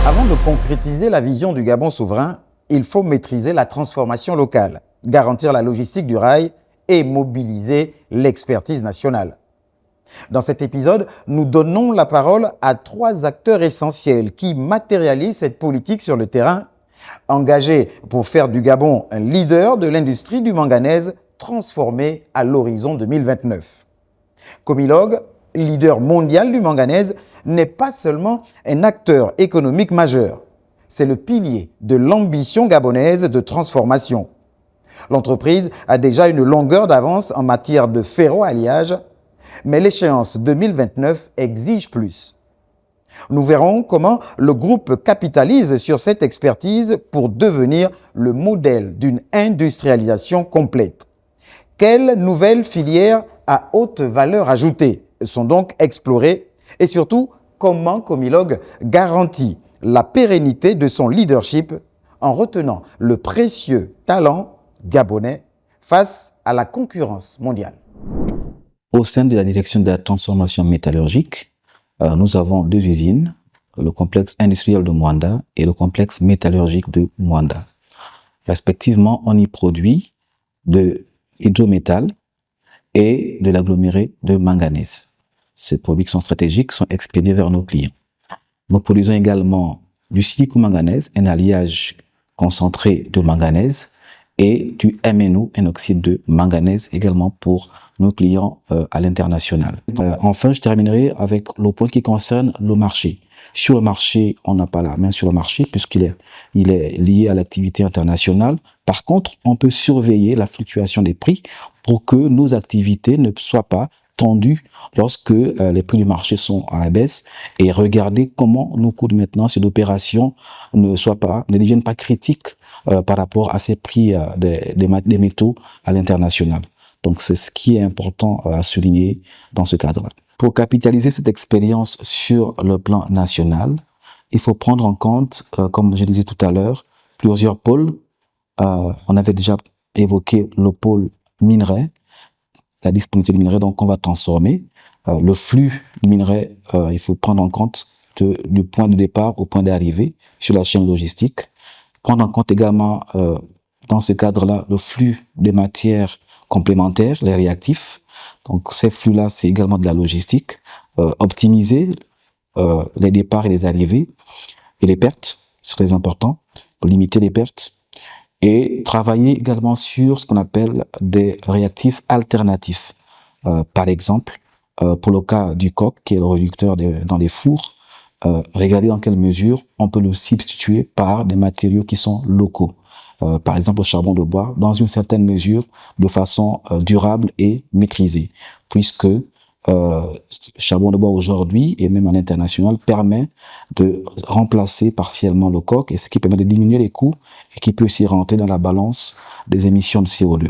Avant de concrétiser la vision du Gabon souverain, il faut maîtriser la transformation locale, garantir la logistique du rail et mobiliser l'expertise nationale. Dans cet épisode, nous donnons la parole à 3 acteurs essentiels qui matérialisent cette politique sur le terrain, engagés pour faire du Gabon un leader de l'industrie du manganèse transformé à l'horizon 2029. Comilog, leader mondial du manganèse, n'est pas seulement un acteur économique majeur. C'est le pilier de l'ambition gabonaise de transformation. L'entreprise a déjà une longueur d'avance en matière de ferro-alliage, mais l'échéance 2029 exige plus. Nous verrons comment le groupe capitalise sur cette expertise pour devenir le modèle d'une industrialisation complète. Quelles nouvelles filières à haute valeur ajoutée sont donc explorées et surtout, comment Comilog garantit la pérennité de son leadership en retenant le précieux talent gabonais face à la concurrence mondiale. Au sein de la direction de la transformation métallurgique, nous avons 2 usines, le complexe industriel de Mwanda et le complexe métallurgique de Mwanda. Respectivement, on y produit de l'hydrométal et de l'aggloméré de manganèse. Ces produits qui sont stratégiques sont expédiés vers nos clients. Nous produisons également du silico-manganèse, un alliage concentré de manganèse, et du MNO, un oxyde de manganèse, également pour nos clients à l'international. Enfin, je terminerai avec le point qui concerne le marché. Sur le marché, on n'a pas la main sur le marché puisqu'il est lié à l'activité internationale. Par contre, on peut surveiller la fluctuation des prix pour que nos activités ne soient pas tendues lorsque les prix du marché sont à la baisse et regarder comment nos coûts de maintenance et d'opération ne deviennent pas critiques par rapport à ces prix des métaux à l'international. Donc, c'est ce qui est important à souligner dans ce cadre-là. Pour capitaliser cette expérience sur le plan national, il faut prendre en compte, comme je disais tout à l'heure, plusieurs pôles. On avait déjà évoqué le pôle minerai, la disponibilité du minerai, donc on va transformer. Le flux du minerai, il faut prendre en compte du point de départ au point d'arrivée sur la chaîne logistique. Prendre en compte également, dans ce cadre-là, le flux des matières complémentaires, les réactifs. Donc, ces flux-là, c'est également de la logistique. Optimiser les départs et les arrivées et les pertes, c'est très important, pour limiter les pertes. Et travailler également sur ce qu'on appelle des réactifs alternatifs. Par exemple, pour le cas du coke, qui est le réducteur dans les fours, regarder dans quelle mesure on peut le substituer par des matériaux qui sont locaux. Par exemple, le charbon de bois, dans une certaine mesure, de façon durable et maîtrisée, puisque le charbon de bois aujourd'hui, et même en international, permet de remplacer partiellement le coke, et ce qui permet de diminuer les coûts et qui peut aussi rentrer dans la balance des émissions de CO2.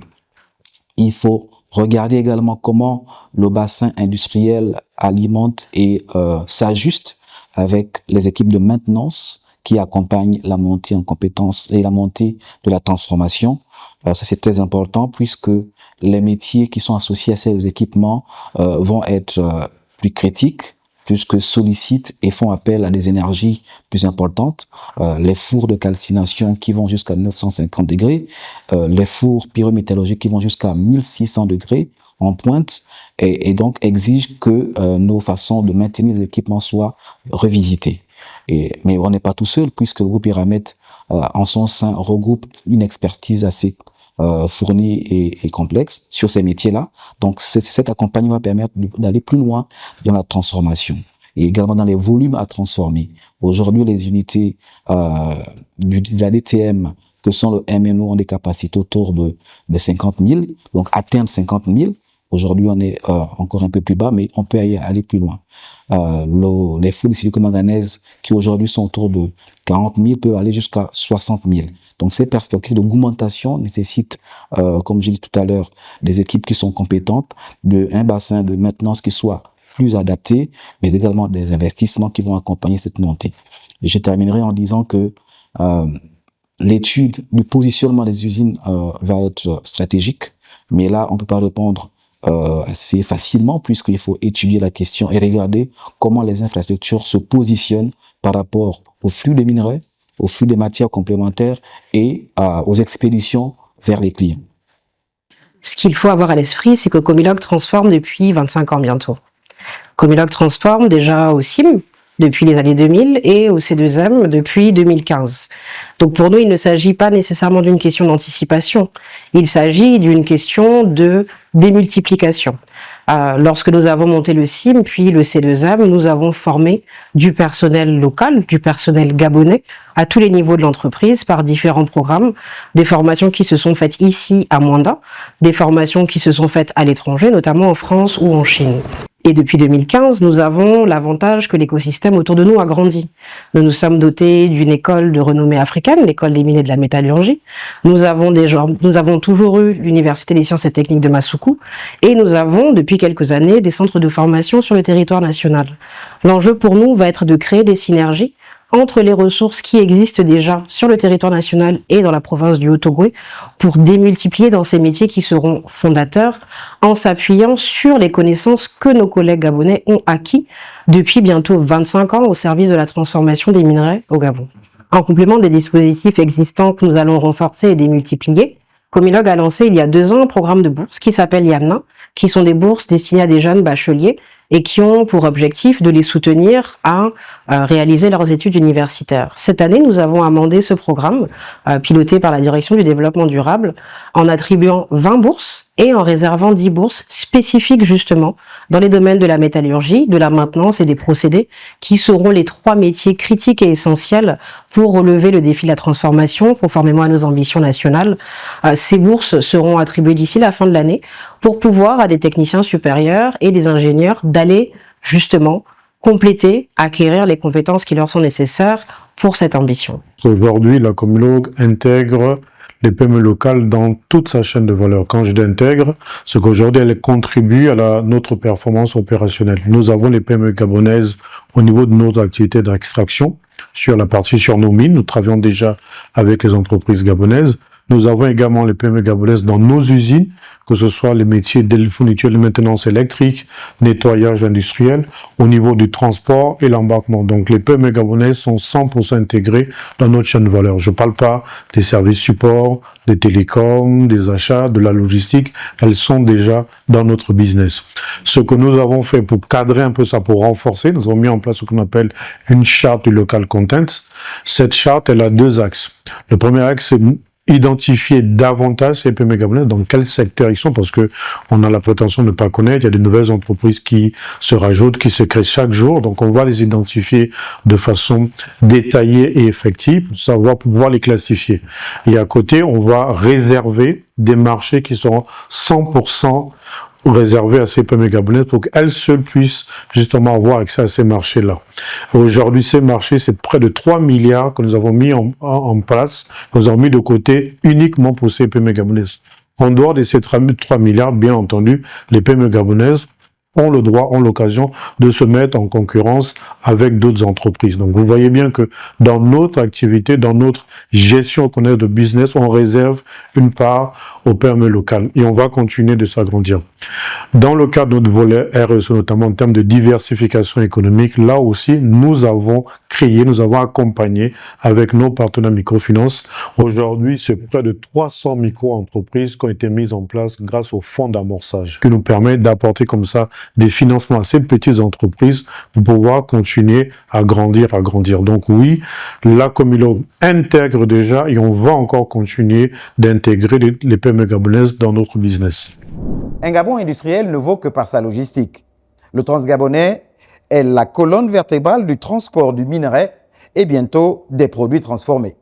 Il faut regarder également comment le bassin industriel alimente et s'ajuste avec les équipes de maintenance qui accompagnent la montée en compétences et la montée de la transformation. Ça, c'est très important puisque les métiers qui sont associés à ces équipements vont être plus critiques, puisque sollicitent et font appel à des énergies plus importantes. Les fours de calcination qui vont jusqu'à 950 degrés, les fours pyrométallurgiques qui vont jusqu'à 1600 degrés en pointe, et donc exigent que nos façons de maintenir les équipements soient revisitées. Mais on n'est pas tout seul, puisque le groupe Eramet, en son sein, regroupe une expertise assez fournie et complexe sur ces métiers-là. Donc, cet accompagnement va permettre d'aller plus loin dans la transformation et également dans les volumes à transformer. Aujourd'hui, les unités de la DTM, que sont le MNO, ont des capacités autour de 50 000, donc atteindre 50 000. Aujourd'hui, on est encore un peu plus bas, mais on peut aller plus loin. Les foules de silico-manganèse qui aujourd'hui sont autour de 40 000 peuvent aller jusqu'à 60 000. Donc, ces perspectives d'augmentation nécessitent, comme j'ai dit tout à l'heure, des équipes qui sont compétentes, un bassin de maintenance qui soit plus adapté, mais également des investissements qui vont accompagner cette montée. Et je terminerai en disant que l'étude du positionnement des usines va être stratégique, mais là, on ne peut pas répondre assez facilement puisqu'il faut étudier la question et regarder comment les infrastructures se positionnent par rapport au flux des minerais, au flux des matières complémentaires et aux expéditions vers les clients. Ce qu'il faut avoir à l'esprit, c'est que Comilog transforme depuis 25 ans bientôt. Comilog transforme déjà au CIM depuis les années 2000 et au C2M depuis 2015. Donc pour nous, il ne s'agit pas nécessairement d'une question d'anticipation, il s'agit d'une question de démultiplication. Lorsque nous avons monté le CIM puis le C2M, nous avons formé du personnel local, du personnel gabonais à tous les niveaux de l'entreprise par différents programmes, des formations qui se sont faites ici à Mwanda, des formations qui se sont faites à l'étranger, notamment en France ou en Chine. Et depuis 2015, nous avons l'avantage que l'écosystème autour de nous a grandi. Nous nous sommes dotés d'une école de renommée africaine, l'école des mines et de la métallurgie. Nous avons toujours eu l'Université des sciences et techniques de Masuku. Et nous avons, depuis quelques années, des centres de formation sur le territoire national. L'enjeu pour nous va être de créer des synergies entre les ressources qui existent déjà sur le territoire national et dans la province du Haut-Ogooué pour démultiplier dans ces métiers qui seront fondateurs en s'appuyant sur les connaissances que nos collègues gabonais ont acquis depuis bientôt 25 ans au service de la transformation des minerais au Gabon. En complément des dispositifs existants que nous allons renforcer et démultiplier, Comilog a lancé il y a 2 ans un programme de bourse qui s'appelle Yamna, qui sont des bourses destinées à des jeunes bacheliers et qui ont pour objectif de les soutenir à réaliser leurs études universitaires. Cette année, nous avons amendé ce programme, piloté par la Direction du développement durable, en attribuant 20 bourses et en réservant 10 bourses spécifiques justement dans les domaines de la métallurgie, de la maintenance et des procédés, qui seront les 3 métiers critiques et essentiels pour relever le défi de la transformation, conformément à nos ambitions nationales. Ces bourses seront attribuées d'ici la fin de l'année pour pouvoir à des techniciens supérieurs et des ingénieurs d'aller justement compléter, acquérir les compétences qui leur sont nécessaires pour cette ambition. Aujourd'hui, la Comilog intègre les PME locales dans toute sa chaîne de valeur. Quand je dis intègre, c'est qu'aujourd'hui, elle contribue à notre performance opérationnelle. Nous avons les PME gabonaises au niveau de notre activité d'extraction sur la partie sur nos mines. Nous travaillons déjà avec les entreprises gabonaises. Nous avons également les PME gabonaises dans nos usines, que ce soit les métiers de fourniture de maintenance électrique, nettoyage industriel, au niveau du transport et l'embarquement. Donc les PME gabonaises sont 100% intégrées dans notre chaîne de valeur. Je ne parle pas des services support, des télécoms, des achats, de la logistique. Elles sont déjà dans notre business. Ce que nous avons fait pour cadrer un peu ça, pour renforcer, nous avons mis en place ce qu'on appelle une charte du local content. Cette charte, elle a 2 axes. Le premier axe, c'est identifier davantage ces PME gabonaises, dans quel secteur ils sont, parce que on a la prétention de ne pas connaître. Il y a de nouvelles entreprises qui se rajoutent, qui se créent chaque jour. Donc, on va les identifier de façon détaillée et effective, pour savoir pouvoir les classifier. Et à côté, on va réserver des marchés qui seront 100% réservés à ces PME gabonaises pour qu'elles seules puissent justement avoir accès à ces marchés-là. Aujourd'hui, ces marchés, c'est près de 3 milliards que nous avons mis en place, que nous avons mis de côté uniquement pour ces PME gabonaises. En dehors de ces 3 milliards, bien entendu, les PME gabonaises ont le droit, ont l'occasion de se mettre en concurrence avec d'autres entreprises. Donc, vous voyez bien que dans notre activité, dans notre gestion qu'on a de business, on réserve une part aux PME locales et on va continuer de s'agrandir. Dans le cadre de notre volet RSE, notamment en termes de diversification économique, là aussi, nous avons créé, nous avons accompagné avec nos partenaires microfinance. Aujourd'hui, c'est près de 300 micro-entreprises qui ont été mises en place grâce au fonds d'amorçage, qui nous permet d'apporter comme ça des financements à ces petites entreprises pour pouvoir continuer à grandir. Donc oui, la Comilog intègre déjà et on va encore continuer d'intégrer les PME gabonaises dans notre business. Un Gabon industriel ne vaut que par sa logistique. Le Transgabonais est la colonne vertébrale du transport du minerai et bientôt des produits transformés.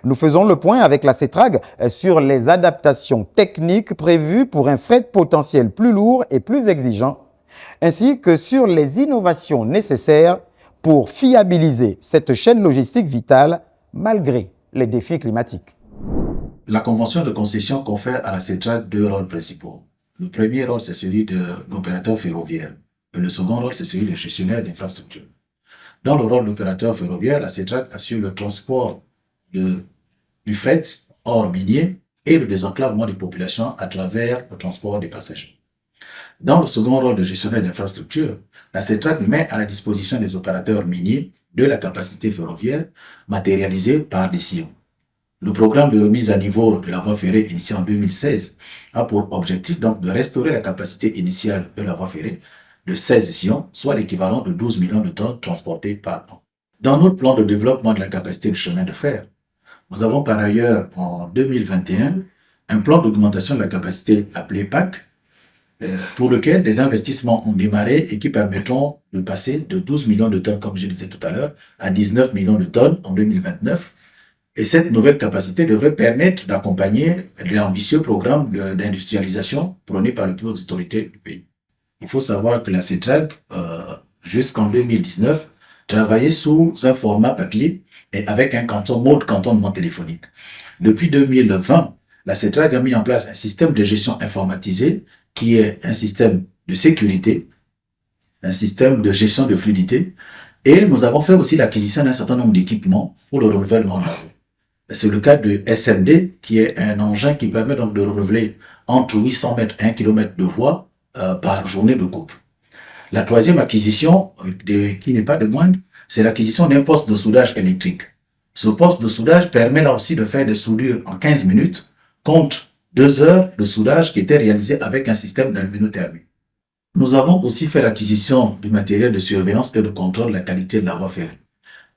Nous faisons le point avec la CETRAG sur les adaptations techniques prévues pour un fret potentiel plus lourd et plus exigeant, ainsi que sur les innovations nécessaires pour fiabiliser cette chaîne logistique vitale malgré les défis climatiques. La convention de concession confère à la CETRAG 2 rôles principaux. Le premier rôle, c'est celui de l'opérateur ferroviaire et le second rôle, c'est celui de gestionnaire d'infrastructure. Dans le rôle d'opérateur ferroviaire, la CETRAG assure le transport du fret hors minier et le désenclavement des populations à travers le transport des passagers. Dans le second rôle de gestionnaire d'infrastructure, la CETRAC met à la disposition des opérateurs miniers de la capacité ferroviaire matérialisée par des sillons. Le programme de remise à niveau de la voie ferrée initié en 2016 a pour objectif donc de restaurer la capacité initiale de la voie ferrée de 16 sillons, soit l'équivalent de 12 millions de tonnes transportées par an. Dans notre plan de développement de la capacité du chemin de fer, nous avons par ailleurs en 2021 un plan d'augmentation de la capacité appelé PAC, pour lequel des investissements ont démarré et qui permettront de passer de 12 millions de tonnes, comme je disais tout à l'heure, à 19 millions de tonnes en 2029. Et cette nouvelle capacité devrait permettre d'accompagner l'ambitieux programme d'industrialisation prôné par les plus hautes autorités du pays. Il faut savoir que la CETRAC, jusqu'en 2019, travaillait sous un format papier et avec un mode cantonnement téléphonique. Depuis 2020, la CETRAC a mis en place un système de gestion informatisé qui est un système de sécurité, un système de gestion de fluidité, et nous avons fait aussi l'acquisition d'un certain nombre d'équipements pour le renouvellement de la voie. C'est le cas de SMD, qui est un engin qui permet donc de renouveler entre 800 mètres et 1 km de voie par journée de coupe. La troisième acquisition, qui n'est pas de moindre, c'est l'acquisition d'un poste de soudage électrique. Ce poste de soudage permet là aussi de faire des soudures en 15 minutes, contre 2 heures de soudage qui était réalisé avec un système d'aluminothermie. Nous avons aussi fait l'acquisition du matériel de surveillance et de contrôle de la qualité de la voie ferrée.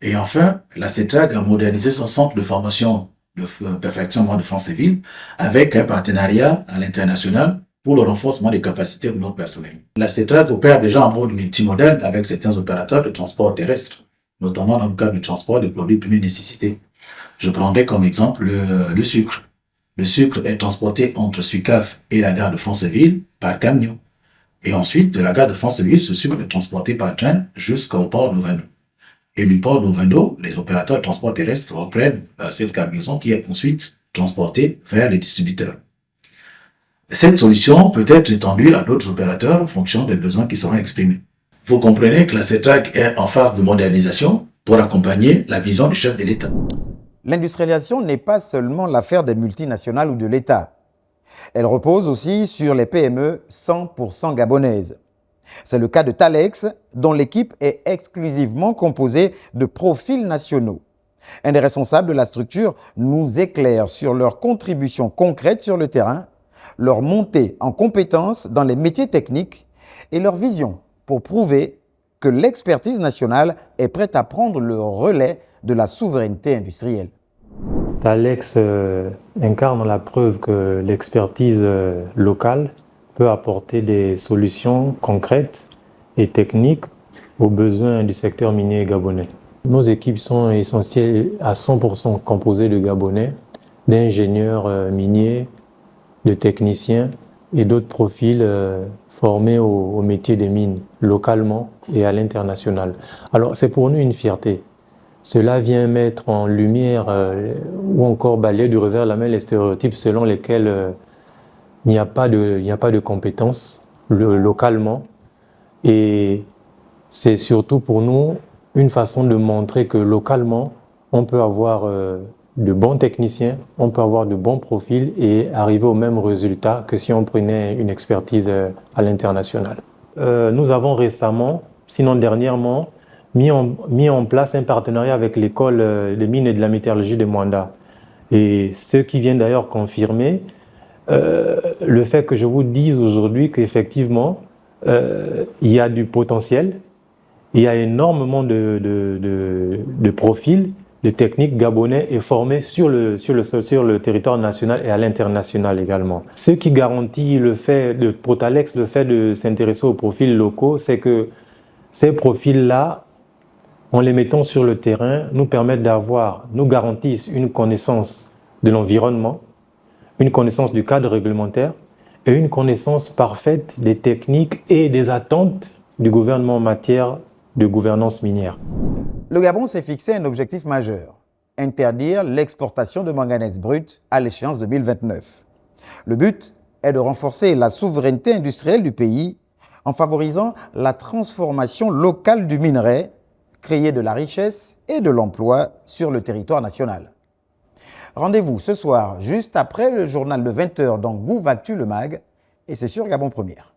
Et enfin, la CETRAC a modernisé son centre de formation de perfectionnement de France Civile avec un partenariat à l'international pour le renforcement des capacités de notre personnel. La CETRAC opère déjà en mode multimodèle avec certains opérateurs de transport terrestre, notamment dans le cadre du transport des produits de première nécessité. Je prendrai comme exemple le sucre. Le sucre est transporté entre Sucaf et la gare de Franceville par camion. Et ensuite, de la gare de Franceville, ce sucre est transporté par train jusqu'au port d'Ovendo. Et du port d'Ovendo, les opérateurs de transport terrestre reprennent cette cargaison qui est ensuite transportée vers les distributeurs. Cette solution peut être étendue à d'autres opérateurs en fonction des besoins qui seront exprimés. Vous comprenez que la CETRAC est en phase de modernisation pour accompagner la vision du chef de l'État. L'industrialisation n'est pas seulement l'affaire des multinationales ou de l'État. Elle repose aussi sur les PME 100% gabonaises. C'est le cas de Thalex, dont l'équipe est exclusivement composée de profils nationaux. Un des responsables de la structure nous éclaire sur leur contribution concrète sur le terrain, leur montée en compétences dans les métiers techniques et leur vision pour prouver que l'expertise nationale est prête à prendre le relais de la souveraineté industrielle. Thalex incarne la preuve que l'expertise locale peut apporter des solutions concrètes et techniques aux besoins du secteur minier gabonais. Nos équipes sont essentielles à 100% composées de Gabonais, d'ingénieurs miniers, de techniciens et d'autres profils formés au métier des mines, localement et à l'international. Alors c'est pour nous une fierté. Cela vient mettre en lumière ou encore balayer du revers de la main les stéréotypes selon lesquels il n'y a pas de compétences localement. Et c'est surtout pour nous une façon de montrer que localement, on peut avoir de bons techniciens, on peut avoir de bons profils et arriver au même résultat que si on prenait une expertise à l'international. Nous avons récemment, sinon dernièrement, mis en place un partenariat avec l'école des mines et de la métallurgie de Mwanda. Et ce qui vient d'ailleurs confirmer le fait que je vous dise aujourd'hui qu'effectivement, il y a du potentiel, il y a énormément de profils, de techniques gabonais et formés sur le territoire national et à l'international également. Ce qui garantit pour Thalex le fait de s'intéresser aux profils locaux, c'est que ces profils-là, en les mettant sur le terrain, nous garantissent une connaissance de l'environnement, une connaissance du cadre réglementaire et une connaissance parfaite des techniques et des attentes du gouvernement en matière de gouvernance minière. Le Gabon s'est fixé un objectif majeur, interdire l'exportation de manganèse brut à l'échéance 2029. Le but est de renforcer la souveraineté industrielle du pays en favorisant la transformation locale du minerai, créer de la richesse et de l'emploi sur le territoire national. Rendez-vous ce soir, juste après le journal de 20h dans Gouvactu le Mag, et c'est sur Gabon Première.